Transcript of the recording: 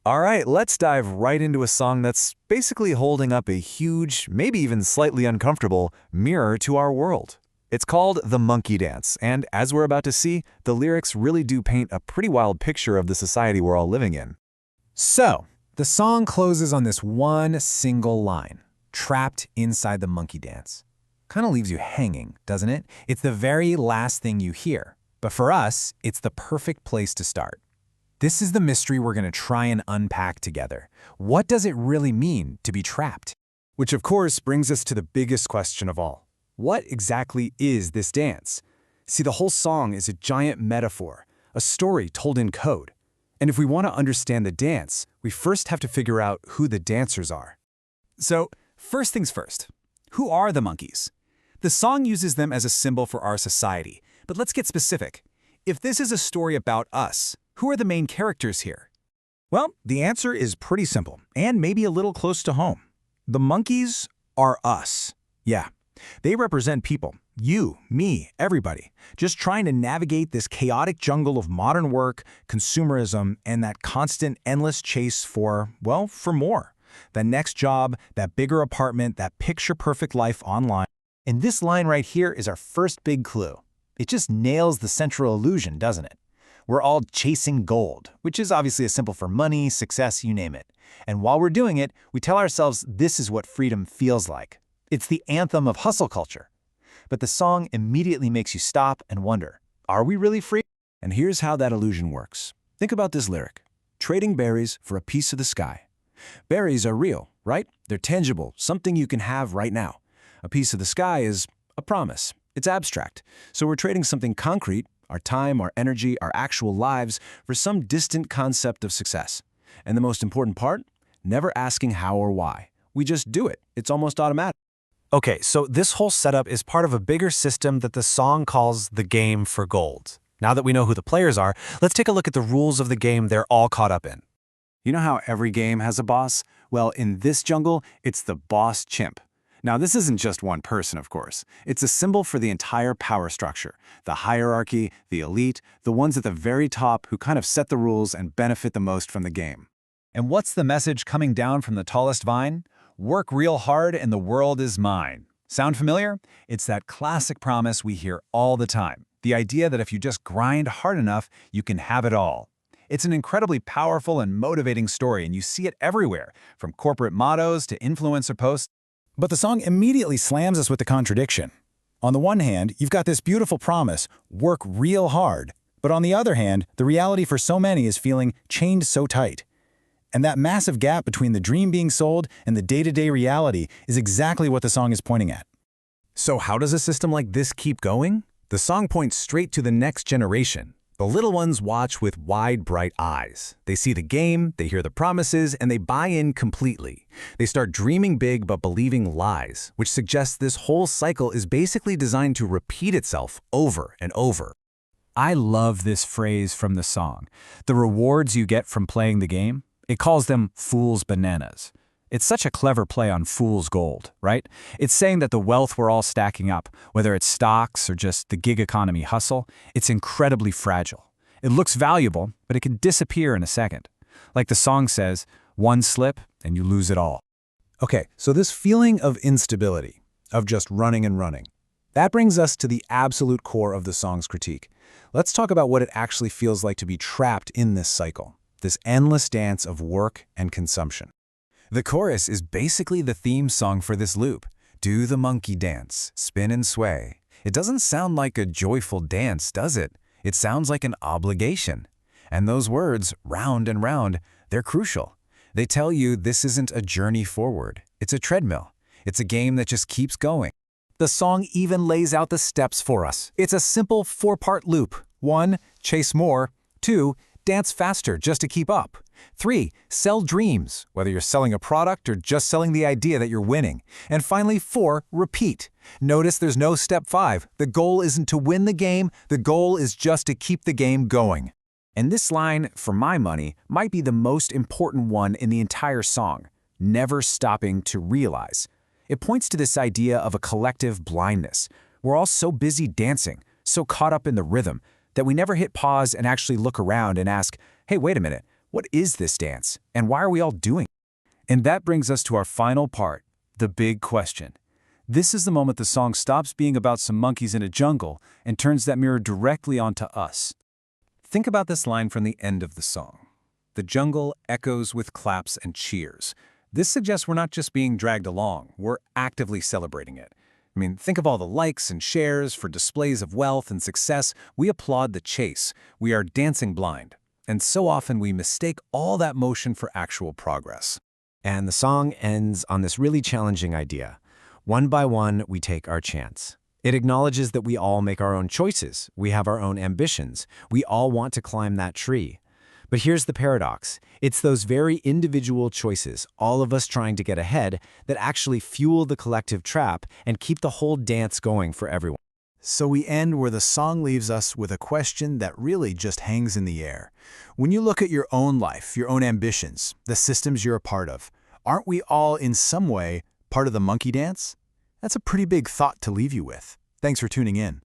All right, let's dive right into a song that's basically holding up a huge, maybe even slightly uncomfortable, mirror to our world. It's called The Monkey Dance, and as we're about to see, the lyrics really do paint a pretty wild picture of the society we're all living in. So, the song closes on this one single line, trapped inside the monkey dance. Kind of leaves you hanging, doesn't it? It's the very last thing you hear. But for us, it's the perfect place to start. This is the mystery we're going to try and unpack together. What does it really mean to be trapped? Which of course brings us to the biggest question of all. What exactly is this dance? See, the whole song is a giant metaphor, a story told in code. And if we want to understand the dance, we first have to figure out who the dancers are. So, first things first. Who are the monkeys? The song uses them as a symbol for our society, but let's get specific. If this is a story about us, who are the main characters here? Well, the answer is pretty simple, and maybe a little close to home. The monkeys are us. Yeah, they represent people. You, me, everybody. Just trying to navigate this chaotic jungle of modern work, consumerism, and that constant, endless chase for, well, for more. That next job, that bigger apartment, that picture-perfect life online. And this line right here is our first big clue. It just nails the central illusion, doesn't it? We're all chasing gold, which is obviously a symbol for money, success, you name it. And while we're doing it, we tell ourselves this is what freedom feels like. It's the anthem of hustle culture. But the song immediately makes you stop and wonder, are we really free? And here's how that illusion works. Think about this lyric. Trading berries for a piece of the sky. Berries are real, right? They're tangible, something you can have right now. A piece of the sky is a promise. It's abstract. So we're trading something concrete, our time, our energy, our actual lives, for some distant concept of success. And the most important part? Never asking how or why. We just do it. It's almost automatic. Okay, so this whole setup is part of a bigger system that the song calls the game for gold. Now that we know who the players are, let's take a look at the rules of the game they're all caught up in. You know how every game has a boss? Well, in this jungle, it's the boss chimp. Now, this isn't just one person, of course. It's a symbol for the entire power structure, the hierarchy, the elite, the ones at the very top who kind of set the rules and benefit the most from the game. And what's the message coming down from the tallest vine? Work real hard and the world is mine. Sound familiar? It's that classic promise we hear all the time. The idea that if you just grind hard enough, you can have it all. It's an incredibly powerful and motivating story, and you see it everywhere, from corporate mottos to influencer posts. But the song immediately slams us with the contradiction. On the one hand, you've got this beautiful promise, work real hard. But on the other hand, the reality for so many is feeling chained so tight. And that massive gap between the dream being sold and the day-to-day reality is exactly what the song is pointing at. So how does a system like this keep going? The song points straight to the next generation. The little ones watch with wide, bright eyes. They see the game, they hear the promises, and they buy in completely. They start dreaming big but believing lies, which suggests this whole cycle is basically designed to repeat itself over and over. I love this phrase from the song. The rewards you get from playing the game, it calls them fool's bananas. It's such a clever play on fool's gold, right? It's saying that the wealth we're all stacking up, whether it's stocks or just the gig economy hustle, it's incredibly fragile. It looks valuable, but it can disappear in a second. Like the song says, one slip and you lose it all. Okay, so this feeling of instability, of just running and running, that brings us to the absolute core of the song's critique. Let's talk about what it actually feels like to be trapped in this cycle, this endless dance of work and consumption. The chorus is basically the theme song for this loop. Do the monkey dance, spin and sway. It doesn't sound like a joyful dance, does it? It sounds like an obligation. And those words, round and round, they're crucial. They tell you this isn't a journey forward. It's a treadmill. It's a game that just keeps going. The song even lays out the steps for us. It's a simple 4-part loop. 1, chase more. 2, dance faster just to keep up. 3, sell dreams, whether you're selling a product or just selling the idea that you're winning. And finally, 4, repeat. Notice there's no step 5. The goal isn't to win the game, the goal is just to keep the game going. And this line, for my money, might be the most important one in the entire song. Never stopping to realize. It points to this idea of a collective blindness. We're all so busy dancing, so caught up in the rhythm, that we never hit pause and actually look around and ask, hey, wait a minute, What is this dance, and why are we all doing it? And that brings us to our final part, the big question. This is the moment the song stops being about some monkeys in a jungle and turns that mirror directly onto us. Think about this line from the end of the song. The jungle echoes with claps and cheers. This suggests we're not just being dragged along, we're actively celebrating it. I mean, think of all the likes and shares for displays of wealth and success. We applaud the chase. We are dancing blind. And so often we mistake all that motion for actual progress. And the song ends on this really challenging idea. One by one, we take our chance. It acknowledges that we all make our own choices. We have our own ambitions. We all want to climb that tree. But here's the paradox. It's those very individual choices, all of us trying to get ahead, that actually fuel the collective trap and keep the whole dance going for everyone. So we end where the song leaves us with a question that really just hangs in the air. When you look at your own life, your own ambitions, the systems you're a part of, aren't we all in some way part of the monkey dance? That's a pretty big thought to leave you with. Thanks for tuning in.